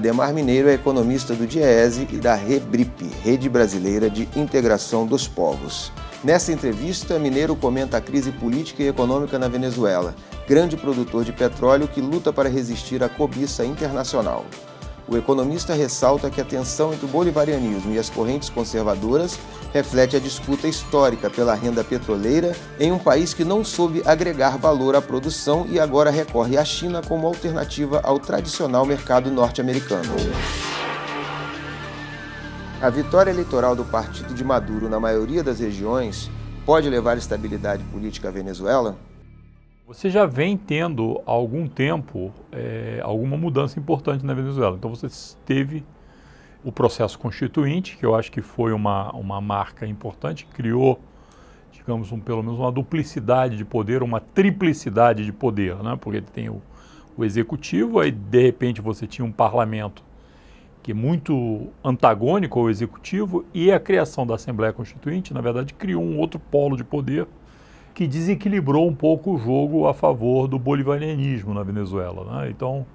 Ademar Mineiro é economista do DIEESE e da REBRIP, Rede Brasileira de Integração dos Povos. Nessa entrevista, Mineiro comenta a crise política e econômica na Venezuela, grande produtor de petróleo que luta para resistir à cobiça internacional. O economista ressalta que a tensão entre o bolivarianismo e as correntes conservadoras reflete a disputa histórica pela renda petroleira em um país que não soube agregar valor à produção e agora recorre à China como alternativa ao tradicional mercado norte-americano. A vitória eleitoral do partido de Maduro na maioria das regiões pode levar estabilidade política à Venezuela? Você já vem tendo há algum tempo alguma mudança importante na Venezuela. Então você teve o processo constituinte, que eu acho que foi uma marca importante, criou, digamos, pelo menos uma duplicidade de poder, uma triplicidade de poder, né? Porque tem o executivo, aí de repente você tinha um parlamento que é muito antagônico ao executivo, e a criação da Assembleia Constituinte, na verdade, criou um outro polo de poder que desequilibrou um pouco o jogo a favor do bolivarianismo na Venezuela, né? Então,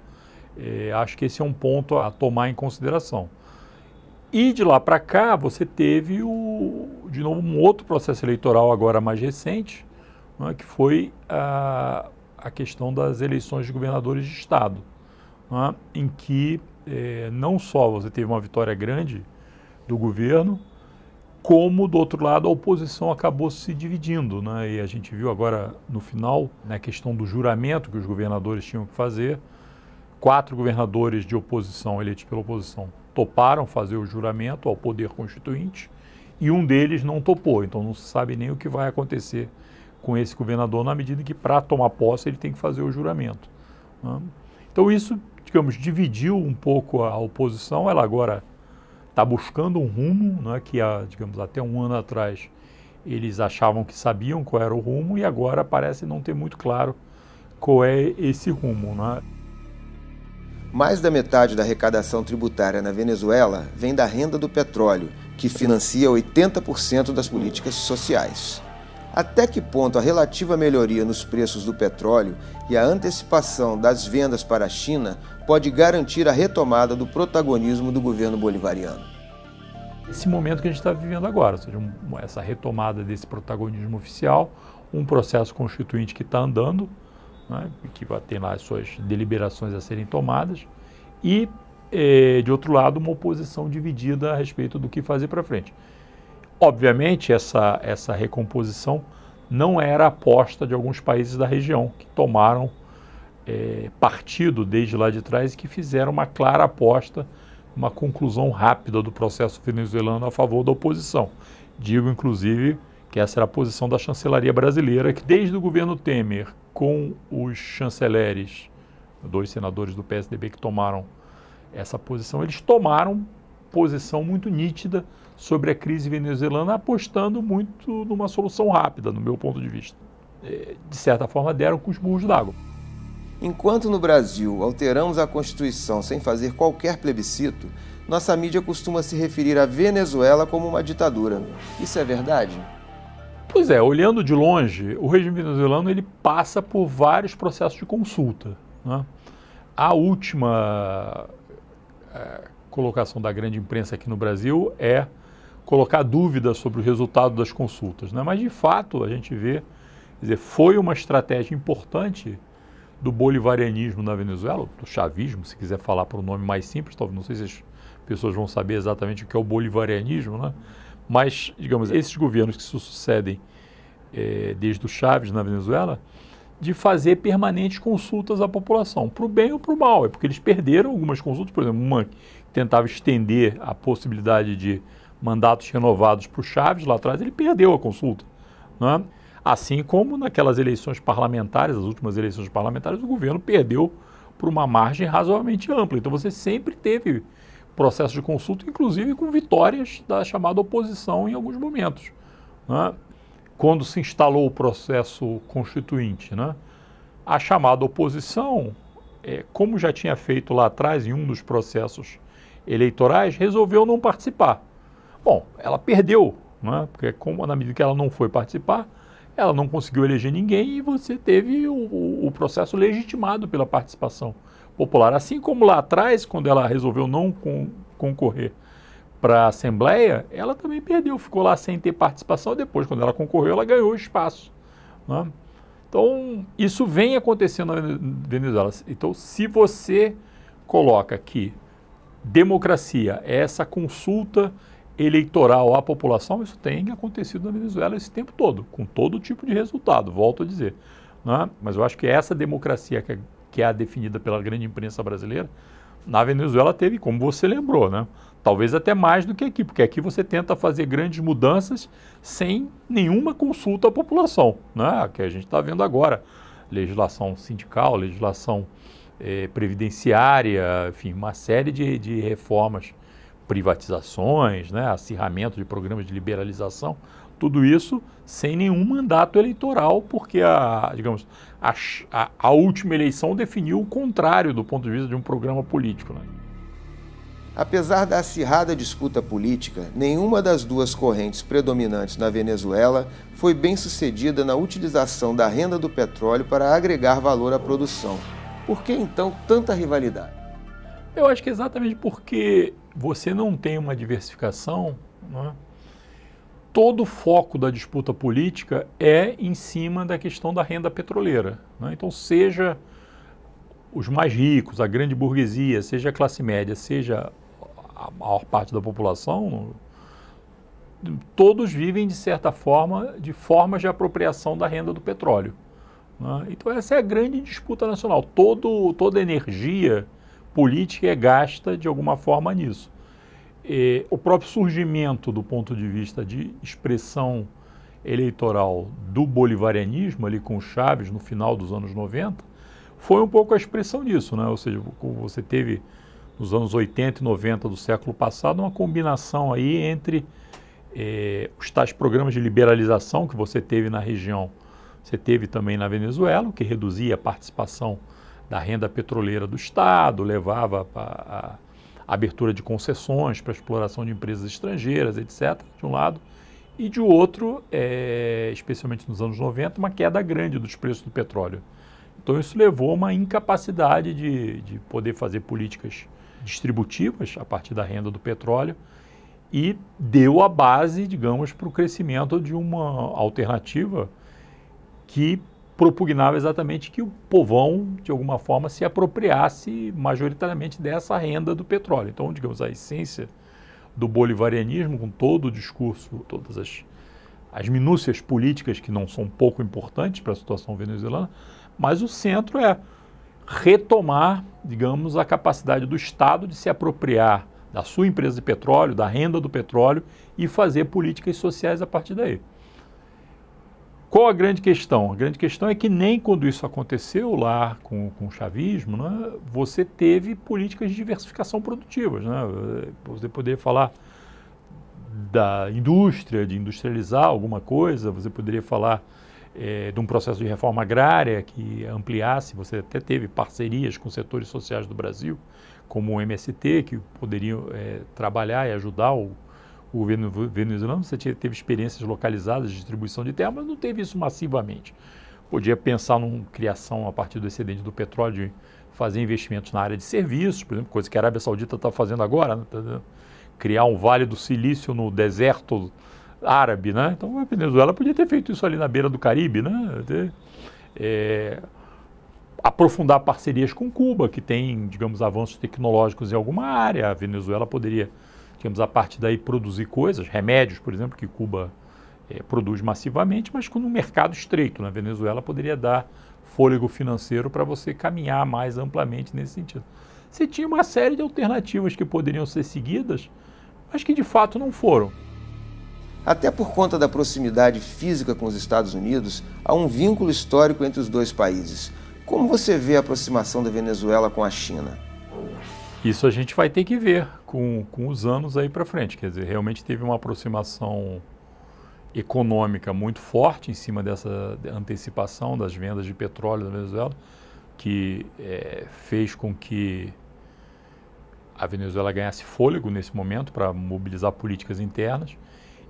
acho que esse é um ponto a tomar em consideração. E de lá para cá, você teve, de novo, um outro processo eleitoral agora mais recente, né, que foi a questão das eleições de governadores de estado, né, em que não só você teve uma vitória grande do governo, como, do outro lado, a oposição acabou se dividindo, né? E a gente viu agora, no final, na questão do juramento que os governadores tinham que fazer, 4 governadores de oposição, eleitos pela oposição, toparam fazer o juramento ao poder constituinte, e um deles não topou. Então não se sabe nem o que vai acontecer com esse governador, na medida que, para tomar posse, ele tem que fazer o juramento, né? Então isso, digamos, dividiu um pouco a oposição. Ela agora está buscando um rumo, né, que, digamos, até um ano atrás eles achavam que sabiam qual era o rumo, e agora parece não ter muito claro qual é esse rumo, né? Mais da metade da arrecadação tributária na Venezuela vem da renda do petróleo, que financia 80% das políticas sociais. Até que ponto a relativa melhoria nos preços do petróleo e a antecipação das vendas para a China pode garantir a retomada do protagonismo do governo bolivariano? Esse momento que a gente está vivendo agora, ou seja, essa retomada desse protagonismo oficial, um processo constituinte que está andando, né, que vai ter lá as suas deliberações a serem tomadas, e, de outro lado, uma oposição dividida a respeito do que fazer para frente. Obviamente, essa recomposição não era a aposta de alguns países da região, que tomaram partido desde lá de trás e que fizeram uma clara aposta, uma conclusão rápida do processo venezuelano a favor da oposição. Digo, inclusive, que essa era a posição da chancelaria brasileira, que desde o governo Temer, com os chanceleres, 2 senadores do PSDB que tomaram essa posição, eles tomaram posição muito nítida sobre a crise venezuelana, apostando muito numa solução rápida, no meu ponto de vista. De certa forma, deram com os burros d'água. Enquanto no Brasil alteramos a Constituição sem fazer qualquer plebiscito, nossa mídia costuma se referir à Venezuela como uma ditadura. Isso é verdade? Pois é, olhando de longe, o regime venezuelano ele passa por vários processos de consulta, né? A última colocação da grande imprensa aqui no Brasil é colocar dúvidas sobre o resultado das consultas, né? Mas, de fato, a gente vê, quer dizer, foi uma estratégia importante do bolivarianismo na Venezuela, do chavismo, se quiser falar por um nome mais simples, talvez, não sei se as pessoas vão saber exatamente o que é o bolivarianismo, né? Mas, digamos, esses governos que se sucedem desde o Chávez na Venezuela, de fazer permanentes consultas à população, para o bem ou para o mal. É porque eles perderam algumas consultas, por exemplo, uma que tentava estender a possibilidade de mandatos renovados para o Chávez, lá atrás ele perdeu a consulta, né? Assim como naquelas eleições parlamentares, as últimas eleições parlamentares, o governo perdeu por uma margem razoavelmente ampla. Então você sempre teve processo de consulta, inclusive com vitórias da chamada oposição em alguns momentos, né? Quando se instalou o processo constituinte, né, a chamada oposição, como já tinha feito lá atrás em um dos processos eleitorais, resolveu não participar. Bom, ela perdeu, né, porque na medida que ela não foi participar, ela não conseguiu eleger ninguém e você teve o processo legitimado pela participação popular. Assim como lá atrás, quando ela resolveu não concorrer para a Assembleia, ela também perdeu, ficou lá sem ter participação. Depois, quando ela concorreu, ela ganhou espaço, né? Então, isso vem acontecendo na Venezuela. Então, se você coloca que democracia é essa consulta eleitoral à população, isso tem acontecido na Venezuela esse tempo todo, com todo tipo de resultado, volto a dizer, né? Mas eu acho que essa democracia que é a definida pela grande imprensa brasileira, na Venezuela teve, como você lembrou, né? Talvez até mais do que aqui, porque aqui você tenta fazer grandes mudanças sem nenhuma consulta à população, né? Que a gente está vendo agora, legislação sindical, legislação previdenciária, enfim, uma série de reformas, privatizações, né? Acirramento de programas de liberalização, tudo isso sem nenhum mandato eleitoral, porque a última eleição definiu o contrário do ponto de vista de um programa político, né? Apesar da acirrada disputa política, nenhuma das duas correntes predominantes na Venezuela foi bem sucedida na utilização da renda do petróleo para agregar valor à produção. Por que então tanta rivalidade? Eu acho que é exatamente porque você não tem uma diversificação, né? Todo o foco da disputa política é em cima da questão da renda petroleira, né? Então, seja os mais ricos, a grande burguesia, seja a classe média, seja a maior parte da população, todos vivem, de certa forma, de formas de apropriação da renda do petróleo, né? Então, essa é a grande disputa nacional. Toda energia política é gasta, de alguma forma, nisso. O próprio surgimento, do ponto de vista de expressão eleitoral do bolivarianismo, ali com o Chávez, no final dos anos 90, foi um pouco a expressão disso, né? Ou seja, você teve, nos anos 80 e 90 do século passado, uma combinação aí entre os tais programas de liberalização que você teve na região, você teve também na Venezuela, que reduzia a participação da renda petroleira do Estado, levava a abertura de concessões para a exploração de empresas estrangeiras, etc., de um lado, e de outro, especialmente nos anos 90, uma queda grande dos preços do petróleo. Então isso levou a uma incapacidade de poder fazer políticas distributivas a partir da renda do petróleo e deu a base, digamos, para o crescimento de uma alternativa que propugnava exatamente que o povão, de alguma forma, se apropriasse majoritariamente dessa renda do petróleo. Então, digamos, a essência do bolivarianismo, com todo o discurso, todas as minúcias políticas que não são pouco importantes para a situação venezuelana, mas o centro é retomar, digamos, a capacidade do Estado de se apropriar da sua empresa de petróleo, da renda do petróleo e fazer políticas sociais a partir daí. Qual a grande questão? A grande questão é que nem quando isso aconteceu lá com o chavismo, né, você teve políticas de diversificação produtivas, né? Você poderia falar da indústria, de industrializar alguma coisa, você poderia falar de um processo de reforma agrária que ampliasse, você até teve parcerias com setores sociais do Brasil, como o MST, que poderiam trabalhar e ajudar o governo venezuelano. Você teve experiências localizadas de distribuição de terra, mas não teve isso massivamente. Podia pensar numa criação, a partir do excedente do petróleo, de fazer investimentos na área de serviços, por exemplo, coisa que a Arábia Saudita está fazendo agora, né? Criar um vale do silício no deserto árabe, né? Então a Venezuela podia ter feito isso ali na beira do Caribe, né? Aprofundar parcerias com Cuba, que tem, digamos, avanços tecnológicos em alguma área. A Venezuela poderia, digamos, a partir daí produzir coisas, remédios, por exemplo, que Cuba produz massivamente, mas com um mercado estreito. Na Venezuela poderia dar fôlego financeiro para você caminhar mais amplamente nesse sentido. Você tinha uma série de alternativas que poderiam ser seguidas, mas que de fato não foram. Até por conta da proximidade física com os Estados Unidos, há um vínculo histórico entre os dois países. Como você vê a aproximação da Venezuela com a China? Isso a gente vai ter que ver com os anos aí para frente. Quer dizer, realmente teve uma aproximação econômica muito forte em cima dessa antecipação das vendas de petróleo da Venezuela, que fez com que a Venezuela ganhasse fôlego nesse momento para mobilizar políticas internas.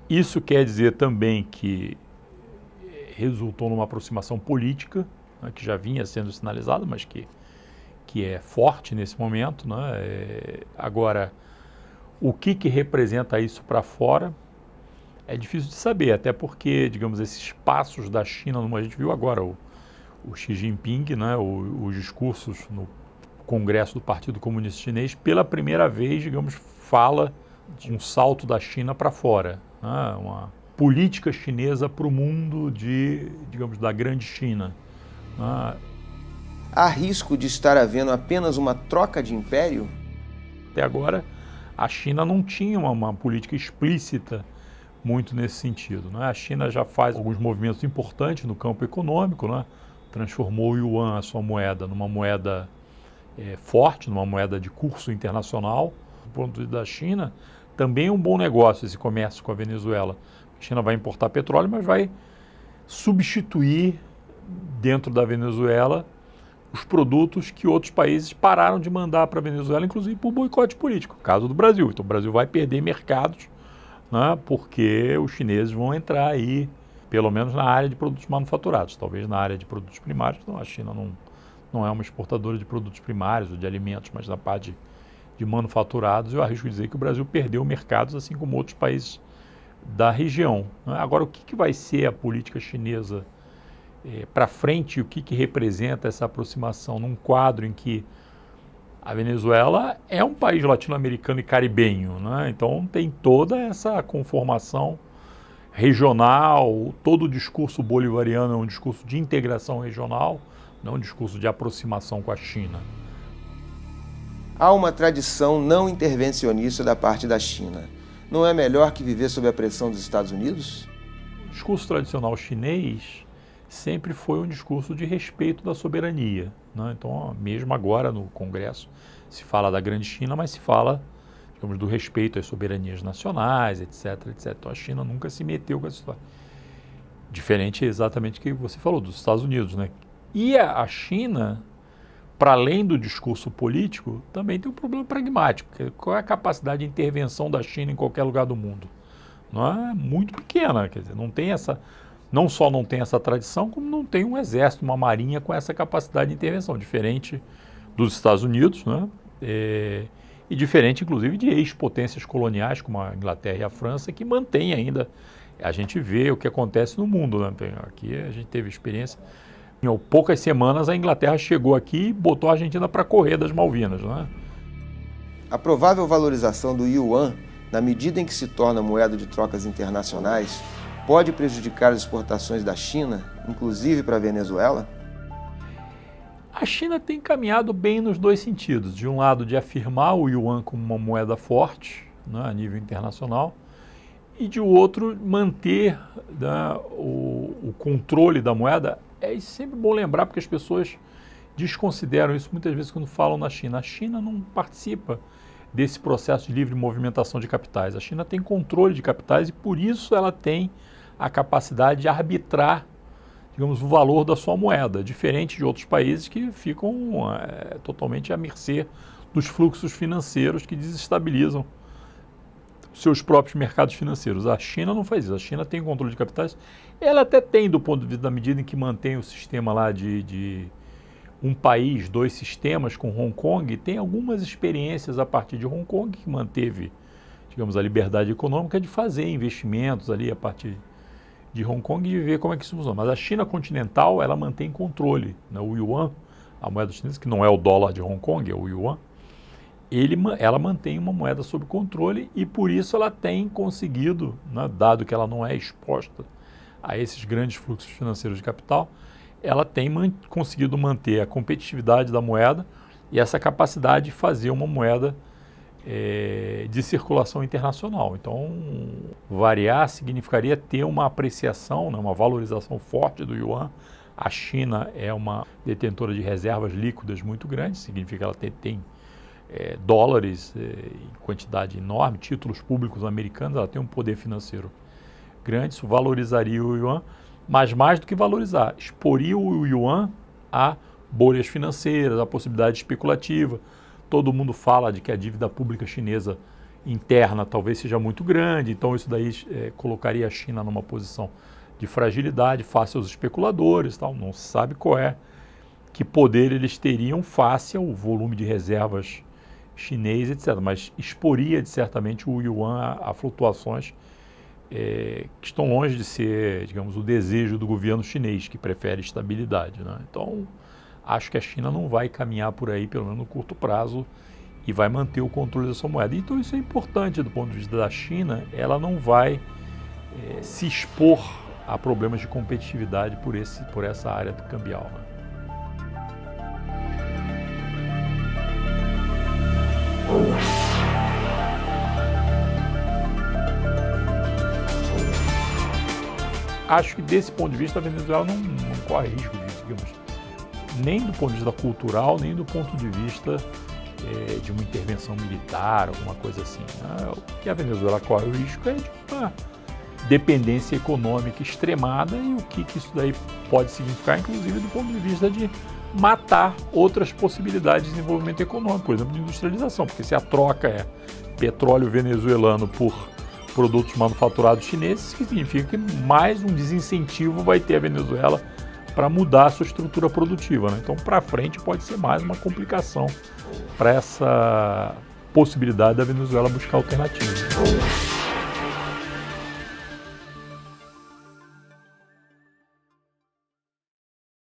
Isso quer dizer também que resultou numa aproximação política, né, que já vinha sendo sinalizada, mas que que é forte nesse momento, né? Agora, o que representa isso para fora é difícil de saber, até porque, digamos, esses passos da China, como a gente viu agora, o Xi Jinping, né? Os discursos no Congresso do Partido Comunista Chinês, pela primeira vez, digamos, fala de um salto da China para fora, né? Uma política chinesa para o mundo digamos, da grande China, né? Há risco de estar havendo apenas uma troca de império? Até agora, a China não tinha uma política explícita muito nesse sentido, né? A China já faz alguns movimentos importantes no campo econômico, né? Transformou o yuan, a sua moeda, numa moeda forte, numa moeda de curso internacional. Do ponto de vista da China, também é um bom negócio esse comércio com a Venezuela. A China vai importar petróleo, mas vai substituir dentro da Venezuela os produtos que outros países pararam de mandar para a Venezuela, inclusive por boicote político, caso do Brasil. Então o Brasil vai perder mercados, né, porque os chineses vão entrar aí, pelo menos na área de produtos manufaturados, talvez na área de produtos primários. Então a China não é uma exportadora de produtos primários ou de alimentos, mas na parte de manufaturados, eu arrisco dizer que o Brasil perdeu mercados, assim como outros países da região, né? Agora, o que vai ser a política chinesa para frente, o que representa essa aproximação num quadro em que a Venezuela é um país latino-americano e caribenho, né? Então tem toda essa conformação regional, todo o discurso bolivariano é um discurso de integração regional, não um discurso de aproximação com a China. Há uma tradição não intervencionista da parte da China. Não é melhor que viver sob a pressão dos Estados Unidos? O discurso tradicional chinês sempre foi um discurso de respeito da soberania, né? Então, mesmo agora no Congresso, se fala da grande China, mas se fala, digamos, do respeito às soberanias nacionais, etc, etc. Então, a China nunca se meteu com essa história. Diferente exatamente do que você falou, dos Estados Unidos, né? E a China, para além do discurso político, também tem um problema pragmático. Qual é a capacidade de intervenção da China em qualquer lugar do mundo? Não é muito pequena, quer dizer, não só não tem essa tradição, como não tem um exército, uma marinha com essa capacidade de intervenção, diferente dos Estados Unidos, né? E diferente, inclusive, de ex-potências coloniais, como a Inglaterra e a França, que mantém ainda, a gente vê o que acontece no mundo, né? Aqui a gente teve experiência, em poucas semanas a Inglaterra chegou aqui e botou a Argentina para correr das Malvinas, né? A provável valorização do yuan, na medida em que se torna moeda de trocas internacionais, pode prejudicar as exportações da China, inclusive para a Venezuela? A China tem caminhado bem nos dois sentidos. De um lado, de afirmar o yuan como uma moeda forte, né, a nível internacional, e de outro, manter, né, o controle da moeda. É sempre bom lembrar, porque as pessoas desconsideram isso muitas vezes quando falam na China. A China não participa desse processo de livre movimentação de capitais. A China tem controle de capitais e, por isso, ela tem a capacidade de arbitrar, digamos, o valor da sua moeda, diferente de outros países que ficam totalmente à mercê dos fluxos financeiros que desestabilizam seus próprios mercados financeiros. A China não faz isso. A China tem controle de capitais. Ela até tem, do ponto de vista da medida em que mantém o sistema lá de um país, dois sistemas com Hong Kong, tem algumas experiências a partir de Hong Kong que manteve, digamos, a liberdade econômica de fazer investimentos ali a partir de Hong Kong e de ver como é que isso funciona. Mas a China continental, ela mantém controle, né? O yuan, a moeda chinesa, que não é o dólar de Hong Kong, é o yuan, ela mantém uma moeda sob controle e por isso ela tem conseguido, né, dado que ela não é exposta a esses grandes fluxos financeiros de capital, ela tem conseguido manter a competitividade da moeda e essa capacidade de fazer uma moeda de circulação internacional. Então, variar significaria ter uma apreciação, né, uma valorização forte do yuan. A China é uma detentora de reservas líquidas muito grandes, significa que ela tem dólares em quantidade enorme, títulos públicos americanos, ela tem um poder financeiro grande, isso valorizaria o yuan, mas mais do que valorizar, exporia o yuan a bolhas financeiras, a possibilidade especulativa. Todo mundo fala de que a dívida pública chinesa interna talvez seja muito grande, então isso daí colocaria a China numa posição de fragilidade face aos especuladores, tal. Não se sabe qual é que poder eles teriam face ao volume de reservas chinês, etc. Mas exporia, certamente, o yuan a flutuações que estão longe de ser, digamos, o desejo do governo chinês, que prefere estabilidade, né? Então, acho que a China não vai caminhar por aí, pelo menos no curto prazo, e vai manter o controle da sua moeda. Então, isso é importante do ponto de vista da China. Ela não vai se expor a problemas de competitividade por essa área cambial, né? Acho que desse ponto de vista a Venezuela não corre risco disso, digamos, nem do ponto de vista cultural, nem do ponto de vista de uma intervenção militar, alguma coisa assim. O que a Venezuela corre o risco é de uma dependência econômica extremada e o que isso daí pode significar, inclusive do ponto de vista de matar outras possibilidades de desenvolvimento econômico, por exemplo, de industrialização, porque se a troca é petróleo venezuelano por produtos manufaturados chineses, que significa que mais um desincentivo vai ter a Venezuela para mudar a sua estrutura produtiva, né? Então, para frente pode ser mais uma complicação para essa possibilidade da Venezuela buscar alternativas.